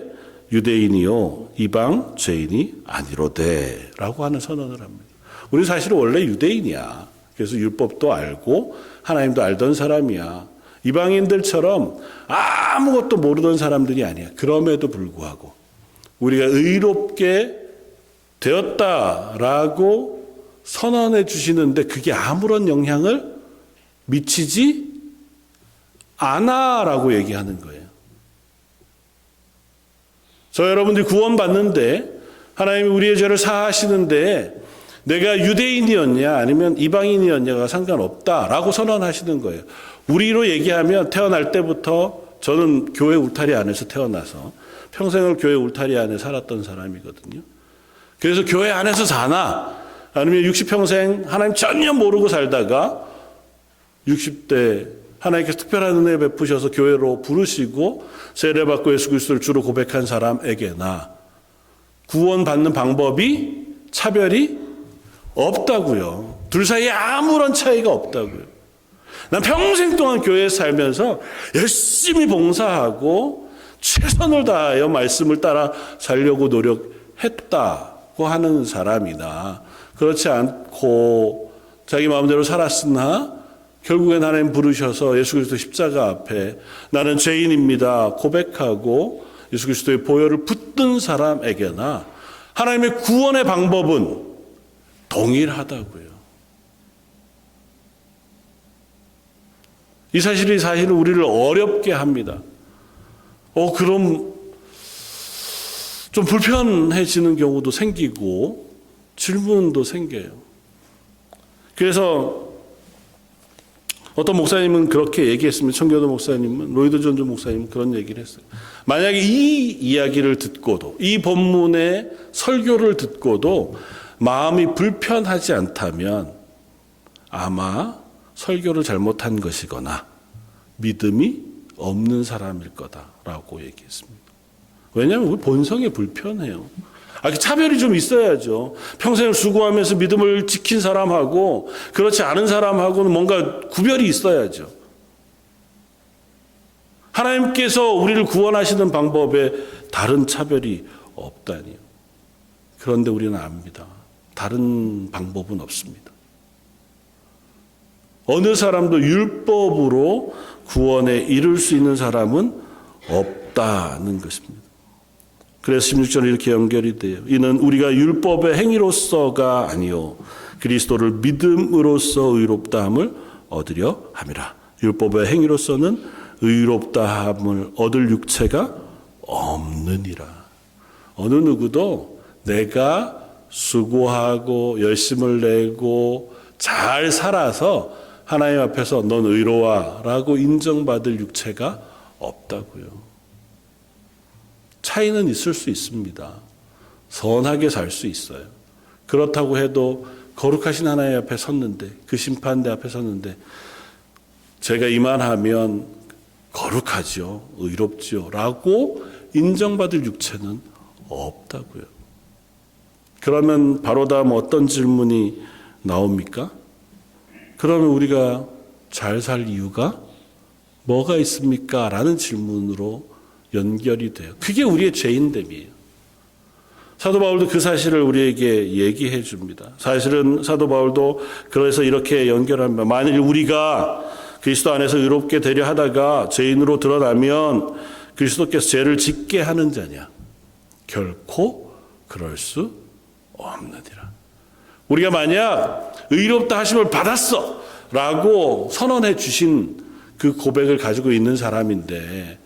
유대인이요 이방 죄인이 아니로되 라고 하는 선언을 합니다. 우리 사실은 원래 유대인이야. 그래서 율법도 알고 하나님도 알던 사람이야. 이방인들처럼 아무것도 모르던 사람들이 아니야. 그럼에도 불구하고 우리가 의롭게 되었다라고 선언해 주시는데 그게 아무런 영향을 미치지 않아라고 얘기하는 거예요. 저 여러분들이 구원받는데 하나님이 우리의 죄를 사하시는데 내가 유대인이었냐 아니면 이방인이었냐가 상관없다라고 선언하시는 거예요. 우리로 얘기하면 태어날 때부터 저는 교회 울타리 안에서 태어나서 평생을 교회 울타리 안에 살았던 사람이거든요. 그래서 교회 안에서 사나 아니면 60평생 하나님 전혀 모르고 살다가 60대 하나님께서 특별한 은혜 베푸셔서 교회로 부르시고 세례받고 예수 그리스도를 주로 고백한 사람에게나 구원받는 방법이 차별이 없다고요. 둘 사이에 아무런 차이가 없다고요. 난 평생 동안 교회에 살면서 열심히 봉사하고 최선을 다하여 말씀을 따라 살려고 노력했다고 하는 사람이나 그렇지 않고 자기 마음대로 살았으나 결국엔 하나님 부르셔서 예수 그리스도 십자가 앞에 나는 죄인입니다 고백하고 예수 그리스도의 보혈을 붙든 사람에게나 하나님의 구원의 방법은 동일하다고요. 이 사실이 사실은 우리를 어렵게 합니다. 그럼 좀 불편해지는 경우도 생기고 질문도 생겨요. 그래서 어떤 목사님은 그렇게 얘기했습니다. 청교도 목사님은, 로이드 존즈 목사님은 그런 얘기를 했어요. 만약에 이 이야기를 듣고도, 이 본문의 설교를 듣고도 마음이 불편하지 않다면 아마 설교를 잘못한 것이거나 믿음이 없는 사람일 거다라고 얘기했습니다. 왜냐하면 우리 본성이 불편해요. 차별이 좀 있어야죠. 평생을 수고하면서 믿음을 지킨 사람하고 그렇지 않은 사람하고는 뭔가 구별이 있어야죠. 하나님께서 우리를 구원하시는 방법에 다른 차별이 없다니요. 그런데 우리는 압니다. 다른 방법은 없습니다. 어느 사람도 율법으로 구원에 이룰 수 있는 사람은 없다는 것입니다. 그래서 16절에 이렇게 연결이 돼요. 이는 우리가 율법의 행위로서가 아니요 그리스도를 믿음으로써 의롭다함을 얻으려 함이라. 율법의 행위로서는 의롭다함을 얻을 육체가 없느니라. 어느 누구도 내가 수고하고 열심을 내고 잘 살아서 하나님 앞에서 넌 의로워 라고 인정받을 육체가 없다고요. 차이는 있을 수 있습니다. 선하게 살 수 있어요. 그렇다고 해도 거룩하신 하나님 앞에 섰는데, 그 심판대 앞에 섰는데 제가 이만하면 거룩하죠, 의롭죠 라고 인정받을 육체는 없다고요. 그러면 바로 다음 어떤 질문이 나옵니까? 그러면 우리가 잘 살 이유가 뭐가 있습니까? 라는 질문으로 연결이 돼요. 그게 우리의 죄인됨이에요. 사도 바울도 그 사실을 우리에게 얘기해 줍니다. 사실은 사도 바울도 그래서 이렇게 연결합니다. 만일 우리가 그리스도 안에서 의롭게 되려 하다가 죄인으로 드러나면 그리스도께서 죄를 짓게 하는 자냐? 결코 그럴 수 없느니라. 우리가 만약 의롭다 하심을 받았어 라고 선언해 주신 그 고백을 가지고 있는 사람인데,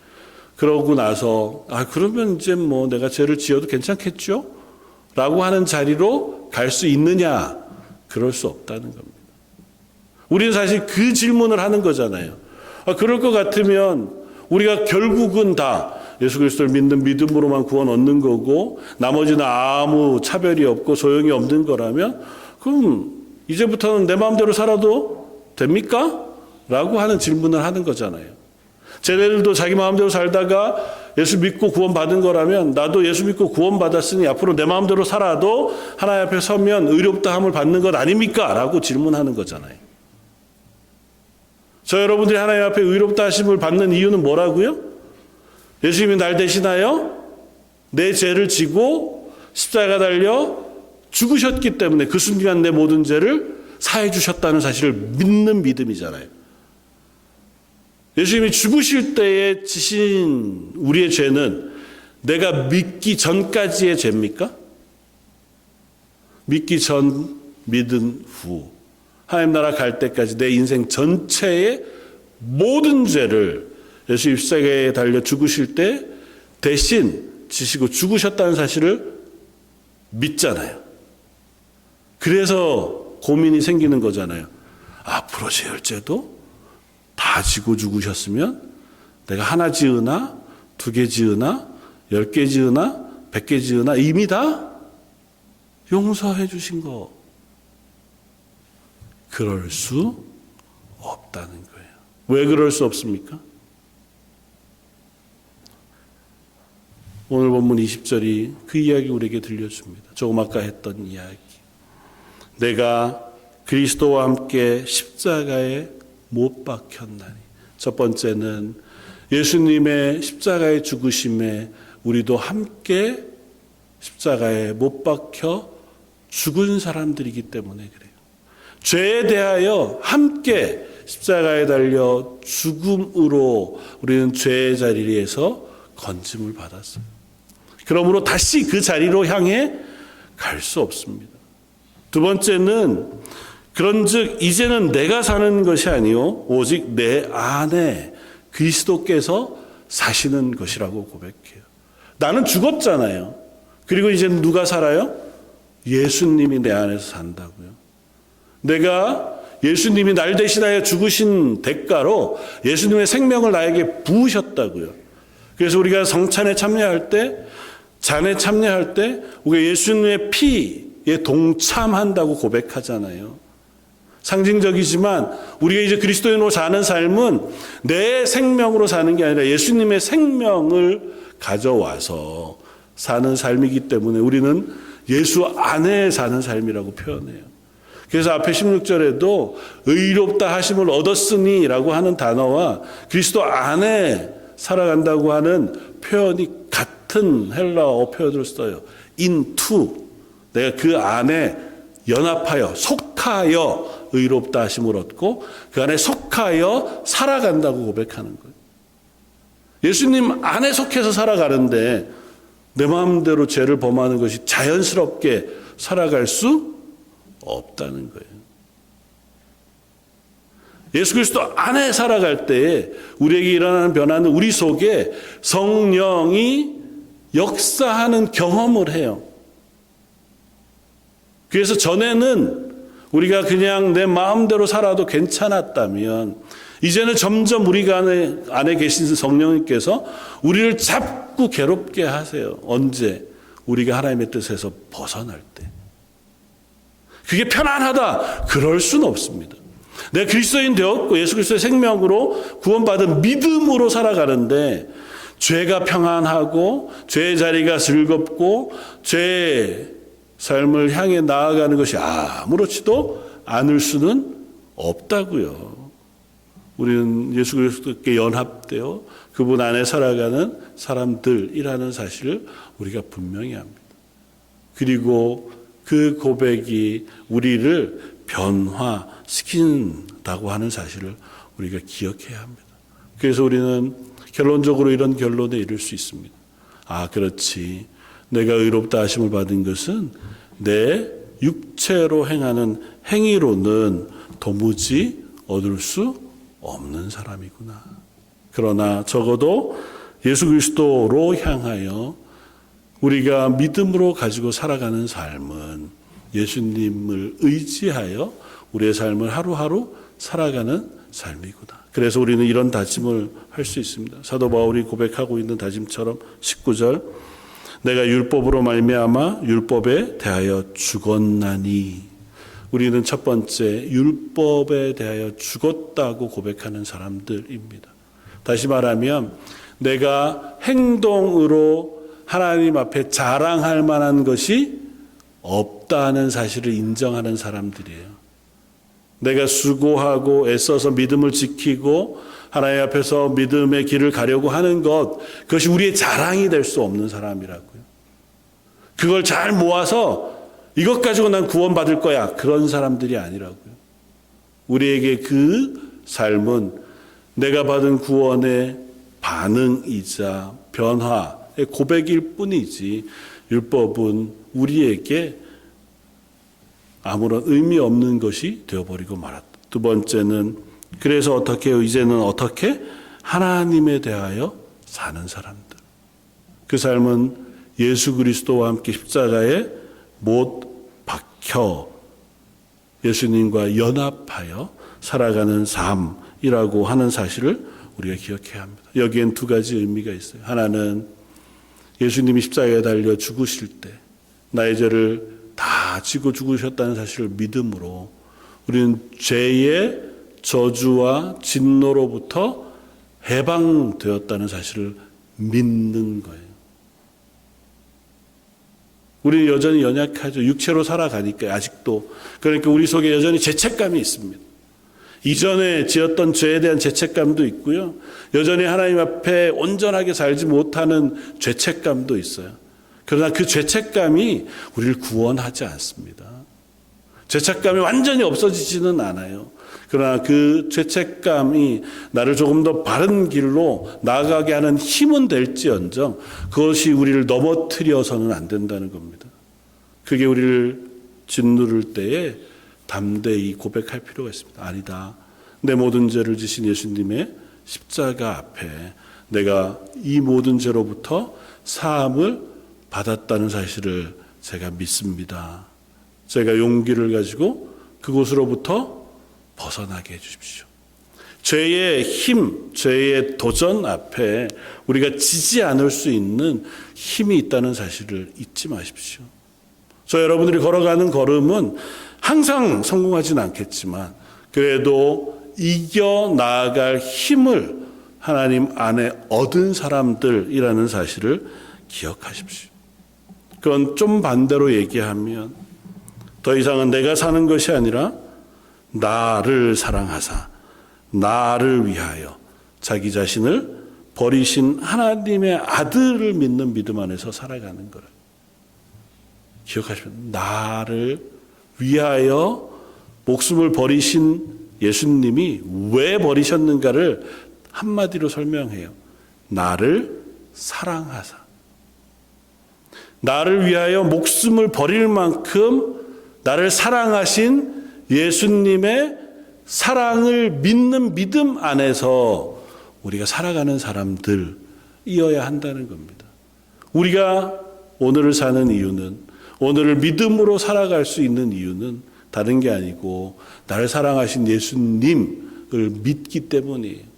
그러고 나서 그러면 이제 뭐 내가 죄를 지어도 괜찮겠죠? 라고 하는 자리로 갈 수 있느냐? 그럴 수 없다는 겁니다. 우리는 사실 그 질문을 하는 거잖아요. 그럴 것 같으면 우리가 결국은 다 예수 그리스도를 믿는 믿음으로만 구원 얻는 거고 나머지는 아무 차별이 없고 소용이 없는 거라면 그럼 이제부터는 내 마음대로 살아도 됩니까? 라고 하는 질문을 하는 거잖아요. 쟤네들도 자기 마음대로 살다가 예수 믿고 구원 받은 거라면 나도 예수 믿고 구원 받았으니 앞으로 내 마음대로 살아도 하나님 앞에 서면 의롭다함을 받는 것 아닙니까? 라고 질문하는 거잖아요. 저 여러분들이 하나님 앞에 의롭다 하심을 받는 이유는 뭐라고요? 예수님이 날 대신하여 내 죄를 지고 십자가 달려 죽으셨기 때문에 그 순간 내 모든 죄를 사해 주셨다는 사실을 믿는 믿음이잖아요. 예수님이 죽으실 때에 지신 우리의 죄는 내가 믿기 전까지의 죄입니까? 믿기 전, 믿은 후, 하나님 나라 갈 때까지 내 인생 전체의 모든 죄를 예수님 십자가에 달려 죽으실 때 대신 지시고 죽으셨다는 사실을 믿잖아요. 그래서 고민이 생기는 거잖아요. 앞으로 지을 죄도 다 지고 죽으셨으면 내가 하나 지으나 2개 지으나 10개 지으나 100개 지으나 이미 다 용서해 주신 거. 그럴 수 없다는 거예요. 왜 그럴 수 없습니까? 오늘 본문 20절이 그 이야기 우리에게 들려줍니다. 조금 아까 했던 이야기. 내가 그리스도와 함께 십자가에 못 박혔나니. 첫 번째는 예수님의 십자가의 죽으심에 우리도 함께 십자가에 못 박혀 죽은 사람들이기 때문에 그래요. 죄에 대하여 함께 십자가에 달려 죽음으로 우리는 죄의 자리에서 건짐을 받았어요. 그러므로 다시 그 자리로 향해 갈 수 없습니다. 두 번째는 그런즉 이제는 내가 사는 것이 아니요 오직 내 안에 그리스도께서 사시는 것이라고 고백해요. 나는 죽었잖아요. 그리고 이제는 누가 살아요? 예수님이 내 안에서 산다고요. 내가 예수님이 날 대신하여 죽으신 대가로 예수님의 생명을 나에게 부으셨다고요. 그래서 우리가 성찬에 참여할 때, 잔에 참여할 때 우리가 예수님의 피에 동참한다고 고백하잖아요. 상징적이지만 우리가 이제 그리스도인으로 사는 삶은 내 생명으로 사는 게 아니라 예수님의 생명을 가져와서 사는 삶이기 때문에 우리는 예수 안에 사는 삶이라고 표현해요. 그래서 앞에 16절에도 의롭다 하심을 얻었으니 라고 하는 단어와 그리스도 안에 살아간다고 하는 표현이 같은 헬라어 표현을 써요. into. 내가 그 안에 연합하여 속하여 의롭다 하심을 얻고 그 안에 속하여 살아간다고 고백하는 거예요. 예수님 안에 속해서 살아가는데 내 마음대로 죄를 범하는 것이 자연스럽게 살아갈 수 없다는 거예요. 예수 그리스도 안에 살아갈 때에 우리에게 일어나는 변화는 우리 속에 성령이 역사하는 경험을 해요. 그래서 전에는 우리가 그냥 내 마음대로 살아도 괜찮았다면 이제는 점점 우리가 안에 계신 성령님께서 우리를 자꾸 괴롭게 하세요. 언제? 우리가 하나님의 뜻에서 벗어날 때. 그게 편안하다. 그럴 수는 없습니다. 내가 그리스도인 되었고 예수 그리스도의 생명으로 구원받은 믿음으로 살아가는데 죄가 평안하고 죄의 자리가 즐겁고 죄의 삶을 향해 나아가는 것이 아무렇지도 않을 수는 없다고요. 우리는 예수 그리스도께 연합되어 그분 안에 살아가는 사람들이라는 사실을 우리가 분명히 합니다. 그리고 그 고백이 우리를 변화시킨다고 하는 사실을 우리가 기억해야 합니다. 그래서 우리는 결론적으로 이런 결론에 이를 수 있습니다. 그렇지. 내가 의롭다 하심을 받은 것은 내 육체로 행하는 행위로는 도무지 얻을 수 없는 사람이구나. 그러나 적어도 예수 그리스도로 향하여 우리가 믿음으로 가지고 살아가는 삶은 예수님을 의지하여 우리의 삶을 하루하루 살아가는 삶이구나. 그래서 우리는 이런 다짐을 할 수 있습니다. 사도 바울이 고백하고 있는 다짐처럼 19절 내가 율법으로 말미암아 율법에 대하여 죽었나니 우리는 첫 번째 율법에 대하여 죽었다고 고백하는 사람들입니다. 다시 말하면 내가 행동으로 하나님 앞에 자랑할 만한 것이 없다는 사실을 인정하는 사람들이에요. 내가 수고하고 애써서 믿음을 지키고 하나님 앞에서 믿음의 길을 가려고 하는 것, 그것이 우리의 자랑이 될 수 없는 사람이라고요. 그걸 잘 모아서 이것 가지고 난 구원받을 거야. 그런 사람들이 아니라고요. 우리에게 그 삶은 내가 받은 구원의 반응이자 변화의 고백일 뿐이지 율법은 우리에게 아무런 의미 없는 것이 되어버리고 말았다. 두 번째는 그래서 어떻게 해요? 이제는 어떻게? 하나님에 대하여 사는 사람들. 그 삶은 예수 그리스도와 함께 십자가에 못 박혀 예수님과 연합하여 살아가는 삶이라고 하는 사실을 우리가 기억해야 합니다. 여기엔 두 가지 의미가 있어요. 하나는 예수님이 십자가에 달려 죽으실 때 나의 죄를 다 지고 죽으셨다는 사실을 믿음으로 우리는 죄의 저주와 진노로부터 해방되었다는 사실을 믿는 거예요. 우리는 여전히 연약하죠. 육체로 살아가니까 아직도. 그러니까 우리 속에 여전히 죄책감이 있습니다. 이전에 지었던 죄에 대한 죄책감도 있고요. 여전히 하나님 앞에 온전하게 살지 못하는 죄책감도 있어요. 그러나 그 죄책감이 우리를 구원하지 않습니다. 죄책감이 완전히 없어지지는 않아요. 그러나 그 죄책감이 나를 조금 더 바른 길로 나아가게 하는 힘은 될지언정 그것이 우리를 넘어뜨려서는 안 된다는 겁니다. 그게 우리를 짓누를 때에 담대히 고백할 필요가 있습니다. 아니다. 내 모든 죄를 지신 예수님의 십자가 앞에 내가 이 모든 죄로부터 사함을 받았다는 사실을 제가 믿습니다. 제가 용기를 가지고 그곳으로부터 벗어나게 해주십시오. 죄의 힘, 죄의 도전 앞에 우리가 지지 않을 수 있는 힘이 있다는 사실을 잊지 마십시오. 저 여러분들이 걸어가는 걸음은 항상 성공하진 않겠지만 그래도 이겨 나아갈 힘을 하나님 안에 얻은 사람들이라는 사실을 기억하십시오. 그건 좀 반대로 얘기하면 더 이상은 내가 사는 것이 아니라 나를 사랑하사 나를 위하여 자기 자신을 버리신 하나님의 아들을 믿는 믿음 안에서 살아가는 거를 기억하시면 나를 위하여 목숨을 버리신 예수님이 왜 버리셨는가를 한마디로 설명해요. 나를 사랑하사. 나를 위하여 목숨을 버릴 만큼 나를 사랑하신 예수님의 사랑을 믿는 믿음 안에서 우리가 살아가는 사람들이어야 한다는 겁니다. 우리가 오늘을 사는 이유는, 오늘을 믿음으로 살아갈 수 있는 이유는 다른 게 아니고 나를 사랑하신 예수님을 믿기 때문이에요.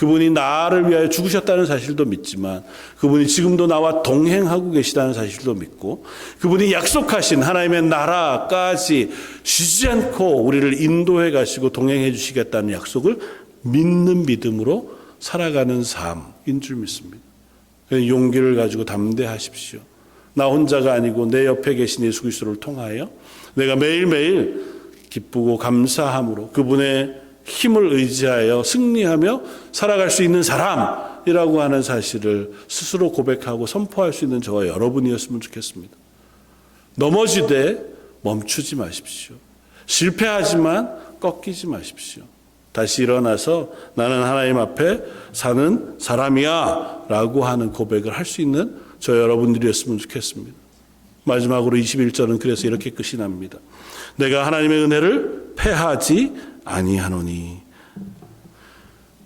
그분이 나를 위하여 죽으셨다는 사실도 믿지만 그분이 지금도 나와 동행하고 계시다는 사실도 믿고 그분이 약속하신 하나님의 나라까지 쉬지 않고 우리를 인도해 가시고 동행해 주시겠다는 약속을 믿는 믿음으로 살아가는 삶인 줄 믿습니다. 용기를 가지고 담대하십시오. 나 혼자가 아니고 내 옆에 계신 예수 그리스도를 통하여 내가 매일매일 기쁘고 감사함으로 그분의 힘을 의지하여 승리하며 살아갈 수 있는 사람이라고 하는 사실을 스스로 고백하고 선포할 수 있는 저와 여러분이었으면 좋겠습니다. 넘어지되 멈추지 마십시오. 실패하지만 꺾이지 마십시오. 다시 일어나서 나는 하나님 앞에 사는 사람이야 라고 하는 고백을 할 수 있는 저 여러분들이었으면 좋겠습니다. 마지막으로 21절은 그래서 이렇게 끝이 납니다. 내가 하나님의 은혜를 패하지 아니하노니.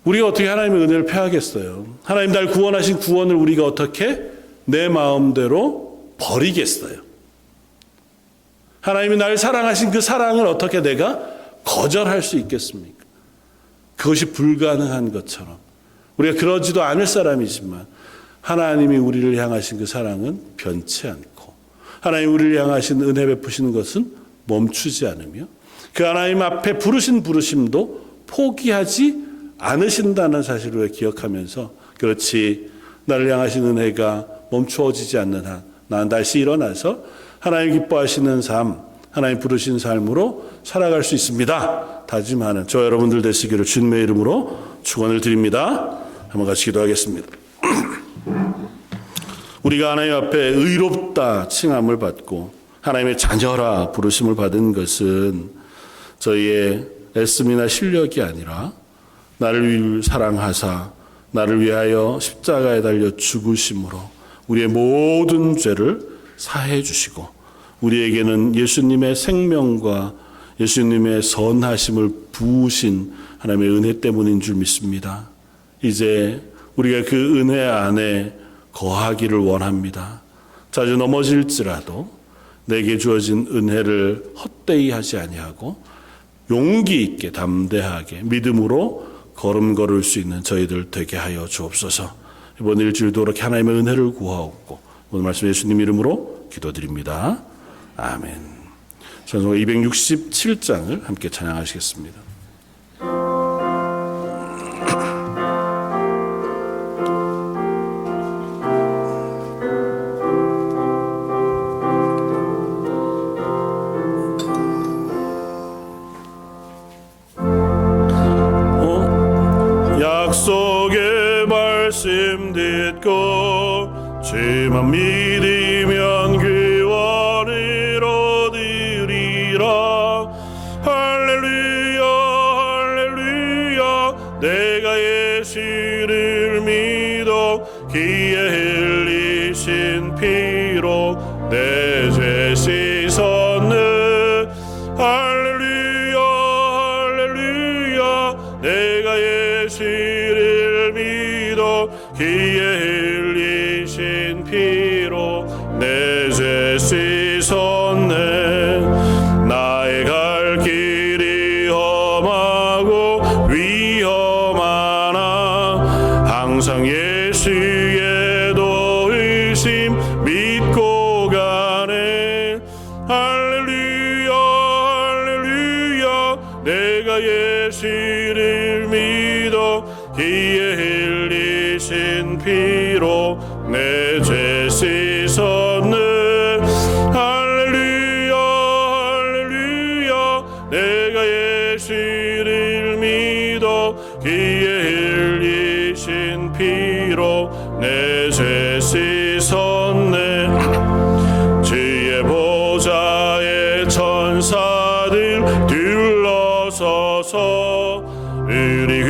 우리가 어떻게 하나님의 은혜를 패하겠어요? 하나님 날 구원하신 구원을 우리가 어떻게 내 마음대로 버리겠어요? 하나님이 날 사랑하신 그 사랑을 어떻게 내가 거절할 수 있겠습니까? 그것이 불가능한 것처럼 우리가 그러지도 않을 사람이지만 하나님이 우리를 향하신 그 사랑은 변치 않고 하나님 우리를 향하신 은혜 베푸시는 것은 멈추지 않으며 그 하나님 앞에 부르신 부르심도 포기하지 않으신다는 사실을 기억하면서 그렇지 나를 향하신 은혜가 멈추어지지 않는 한 나는 다시 일어나서 하나님 기뻐하시는 삶 하나님 부르신 삶으로 살아갈 수 있습니다. 다짐하는 저 여러분들 되시기를 주님의 이름으로 축원을 드립니다. 한번 같이 기도하겠습니다. 우리가 하나님 앞에 의롭다 칭함을 받고 하나님의 자녀라 부르심을 받은 것은 저희의 애씀이나 실력이 아니라 나를 사랑하사 나를 위하여 십자가에 달려 죽으심으로 우리의 모든 죄를 사해 주시고 우리에게는 예수님의 생명과 예수님의 선하심을 부으신 하나님의 은혜 때문인 줄 믿습니다. 이제 우리가 그 은혜 안에 거하기를 원합니다. 자주 넘어질지라도 내게 주어진 은혜를 헛되이 하지 아니하고 용기 있게 담대하게 믿음으로 걸음 걸을 수 있는 저희들 되게 하여 주옵소서. 이번 일주일도 그렇게 하나님의 은혜를 구하옵고 오늘 말씀 예수님 이름으로 기도드립니다. 아멘. 찬송가 267장을 함께 찬양하시겠습니다. 약속의 말씀 듣고 주만 믿으면 구원을 얻으리라. 할렐루야 예시를 믿어 기에 흘리신 피로 내 죄 씻었네. 할렐루야 할렐루야 내가 예시를 믿어 기에 흘리신 피로 내 죄 씻었네. 나의 갈 길이 험하고 위험하나 항상 예수에도 의심 믿고 가네. 할렐루야 할렐루야 내가 예수를 믿어 기에 흘리신 피로 내 죄 씻었네. 할렐루야 할렐루야 내가 예수를 믿어 기에 흘리신 피로 내 죄 씻었네. 주의 보좌에 천사들 둘러서서 우리